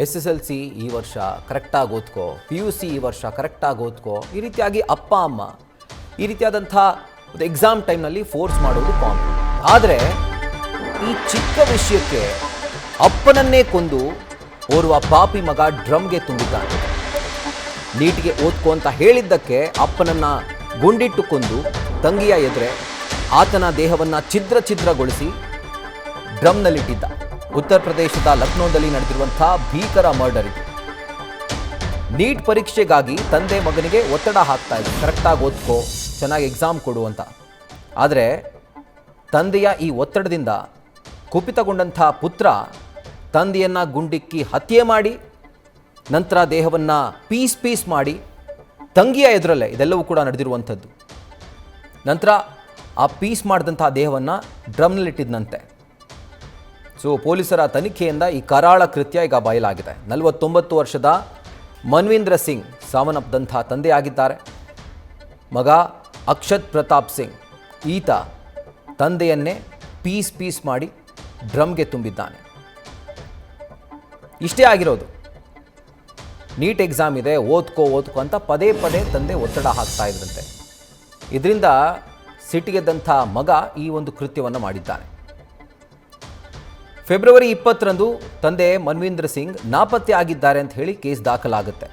SSLC ಈ ವರ್ಷ ಕರೆಕ್ಟಾಗಿ ಓದ್ಕೋ, PUC ಈ ವರ್ಷ ಕರೆಕ್ಟಾಗಿ ಓದ್ಕೋ, ಈ ರೀತಿಯಾಗಿ ಅಪ್ಪ ಅಮ್ಮ ಈ ರೀತಿಯಾದಂಥ ಒಂದು ಎಕ್ಸಾಮ್ ಟೈಮ್ನಲ್ಲಿ ಫೋರ್ಸ್ ಮಾಡೋದು ಕಾಮನ್. ಆದರೆ ಈ ಚಿಕ್ಕ ವಿಷಯಕ್ಕೆ ಅಪ್ಪನನ್ನೇ ಕೊಂದು ಓರ್ವ ಪಾಪಿ ಮಗ ಡ್ರಮ್ಗೆ ತುಂಬಿದ್ದಾನೆ. ನೀಟಿಗೆ ಓದ್ಕೋ ಅಂತ ಹೇಳಿದ್ದಕ್ಕೆ ಅಪ್ಪನನ್ನು ಗುಂಡಿಟ್ಟು ಕೊಂದು ತಂಗಿಯ ಎದುರೆ ಆತನ ದೇಹವನ್ನು ಛಿದ್ರಗೊಳಿಸಿ ಡ್ರಮ್ನಲ್ಲಿಟ್ಟಿದ್ದ. ಉತ್ತರ ಪ್ರದೇಶದ ಲಕ್ನೋದಲ್ಲಿ ನಡೆದಿರುವಂಥ ಭೀಕರ ಮರ್ಡರ್ ಇದು. ನೀಟ್ ಪರೀಕ್ಷೆಗಾಗಿ ತಂದೆ ಮಗನಿಗೆ ಒತ್ತಡ ಹಾಕ್ತಾ ಇದ್ರು, ಕರೆಕ್ಟಾಗಿ ಓದ್ಕೋ, ಚೆನ್ನಾಗಿ ಎಕ್ಸಾಮ್ ಕೊಡು ಅಂತ. ಆದರೆ ತಂದೆಯ ಈ ಒತ್ತಡದಿಂದ ಕುಪಿತಗೊಂಡಂಥ ಪುತ್ರ ತಂದೆಯನ್ನು ಗುಂಡಿಕ್ಕಿ ಹತ್ಯೆ ಮಾಡಿ ನಂತರ ದೇಹವನ್ನು ಪೀಸ್ ಮಾಡಿ ತಂಗಿಯ ಎದುರಲ್ಲೇ ಇದೆಲ್ಲವೂ ಕೂಡ ನಡೆದಿರುವಂಥದ್ದು. ನಂತರ ಆ ಪೀಸ್ ಮಾಡಿದಂಥ ದೇಹವನ್ನು ಡ್ರಮ್ನಲ್ಲಿಟ್ಟಿದ್ದಂತೆ. ಸೊ ಪೊಲೀಸರ ತನಿಖೆಯಿಂದ ಈ ಕರಾಳ ಕೃತ್ಯ ಈಗ ಬಯಲಾಗಿದೆ. 49 ವರ್ಷದ ಮನ್ವೀಂದ್ರ ಸಿಂಗ್ ಸಾವನ್ನಪ್ಪದಂಥ ತಂದೆಯಾಗಿದ್ದಾರೆ. ಮಗ ಅಕ್ಷತ್ ಪ್ರತಾಪ್ ಸಿಂಗ್ ಈತ ತಂದೆಯನ್ನೇ ಪೀಸ್ ಮಾಡಿ ಡ್ರಮ್ಗೆ ತುಂಬಿದ್ದಾನೆ. ಇಷ್ಟೇ ಆಗಿರೋದು. ನೀಟ್ ಎಕ್ಸಾಮ್ ಇದೆ, ಓದ್ಕೋ ಅಂತ ಪದೇ ತಂದೆ ಒತ್ತಡ ಹಾಕ್ತಾ ಇದ್ರಂತೆ. ಇದರಿಂದ ಸಿಟ್ಟಿಗೆದ್ದಂಥ ಮಗ ಈ ಒಂದು ಕೃತ್ಯವನ್ನು ಮಾಡಿದ್ದಾನೆ. ಫೆಬ್ರವರಿ 20ರಂದು ತಂದೆ ಮನ್ವೀಂದ್ರ ಸಿಂಗ್ ನಾಪತ್ತೆ ಆಗಿದ್ದಾರೆ ಅಂತ ಹೇಳಿ ಕೇಸ್ ದಾಖಲಾಗುತ್ತೆ.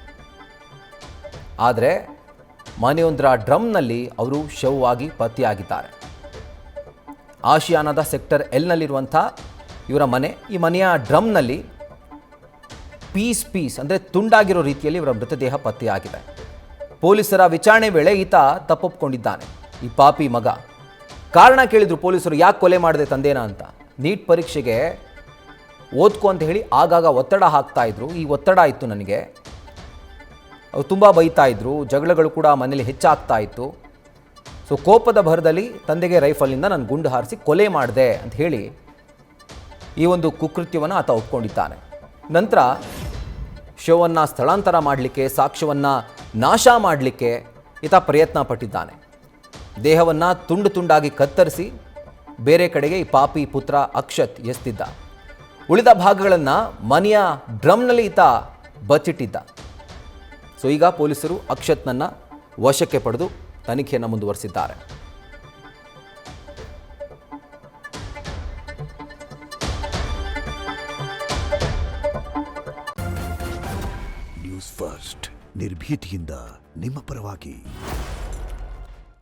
ಆದರೆ ಮನೆಯೊಂದರ ಡ್ರಮ್ನಲ್ಲಿ ಅವರು ಶವವಾಗಿ ಪತ್ತೆಯಾಗಿದ್ದಾರೆ. ಆಶಿಯಾನದ ಸೆಕ್ಟರ್ Lನಲ್ಲಿರುವಂಥ ಇವರ ಮನೆ, ಈ ಮನೆಯ ಡ್ರಮ್ನಲ್ಲಿ ಪೀಸ್ ಅಂದರೆ ತುಂಡಾಗಿರೋ ರೀತಿಯಲ್ಲಿ ಇವರ ಮೃತದೇಹ ಪತ್ತೆಯಾಗಿದೆ. ಪೊಲೀಸರ ವಿಚಾರಣೆ ವೇಳೆ ಈತ ತಪ್ಪೊಪ್ಕೊಂಡಿದ್ದಾನೆ. ಈ ಪಾಪಿ ಮಗ ಕಾರಣ ಕೇಳಿದ್ರು ಪೊಲೀಸರು, ಯಾಕೆ ಕೊಲೆ ಮಾಡಿದೆ ತಂದೆನ ಅಂತ. ನೀಟ್ ಪರೀಕ್ಷೆಗೆ ಓದ್ಕೋ ಅಂತ ಹೇಳಿ ಆಗಾಗ ಒತ್ತಡ ಹಾಕ್ತಾ ಇದ್ರು. ಈ ಒತ್ತಡ ಇತ್ತು ನನಗೆ, ಅವ್ರು ತುಂಬ ಬೈತಾ ಇದ್ರು, ಜಗಳಗಳು ಕೂಡ ಮನೇಲಿ ಹೆಚ್ಚಾಗ್ತಾ ಇತ್ತು. ಸೊ ಕೋಪದ ಭರದಲ್ಲಿ ತಂದೆಗೆ ರೈಫಲ್ನಿಂದ ನಾನು ಗುಂಡು ಹಾರಿಸಿ ಕೊಲೆ ಮಾಡಿದೆ ಅಂತ ಹೇಳಿ ಈ ಒಂದು ಕುಕೃತ್ಯವನ್ನು ಆತ ಒಪ್ಕೊಂಡಿದ್ದಾನೆ. ನಂತರ ಶವವನ್ನು ಸ್ಥಳಾಂತರ ಮಾಡಲಿಕ್ಕೆ, ಸಾಕ್ಷ್ಯವನ್ನು ನಾಶ ಮಾಡಲಿಕ್ಕೆ ಈತ ಪ್ರಯತ್ನ ಪಟ್ಟಿದ್ದಾನೆ. ದೇಹವನ್ನು ತುಂಡಾಗಿ ಕತ್ತರಿಸಿ ಬೇರೆ ಕಡೆಗೆ ಈ ಪಾಪಿ ಪುತ್ರ ಅಕ್ಷತ್ ಎಸ್ತಿದ್ದ. ಉಳಿದ ಭಾಗಗಳನ್ನು ಮನೆಯ ಡ್ರಮ್ನಲ್ಲಿ ಈತ ಬಚ್ಚಿಟ್ಟಿದ್ದ. ಸೊ ಈಗ ಪೊಲೀಸರು ಅಕ್ಷತ್ನನ್ನು ವಶಕ್ಕೆ ಪಡೆದು ತನಿಖೆಯನ್ನು ಮುಂದುವರಿಸಿದ್ದಾರೆ. ನ್ಯೂಸ್ ಫಸ್ಟ್ ನಿರ್ಭೀತಿಯಿಂದ ನಿಮ್ಮ ಪರವಾಗಿ.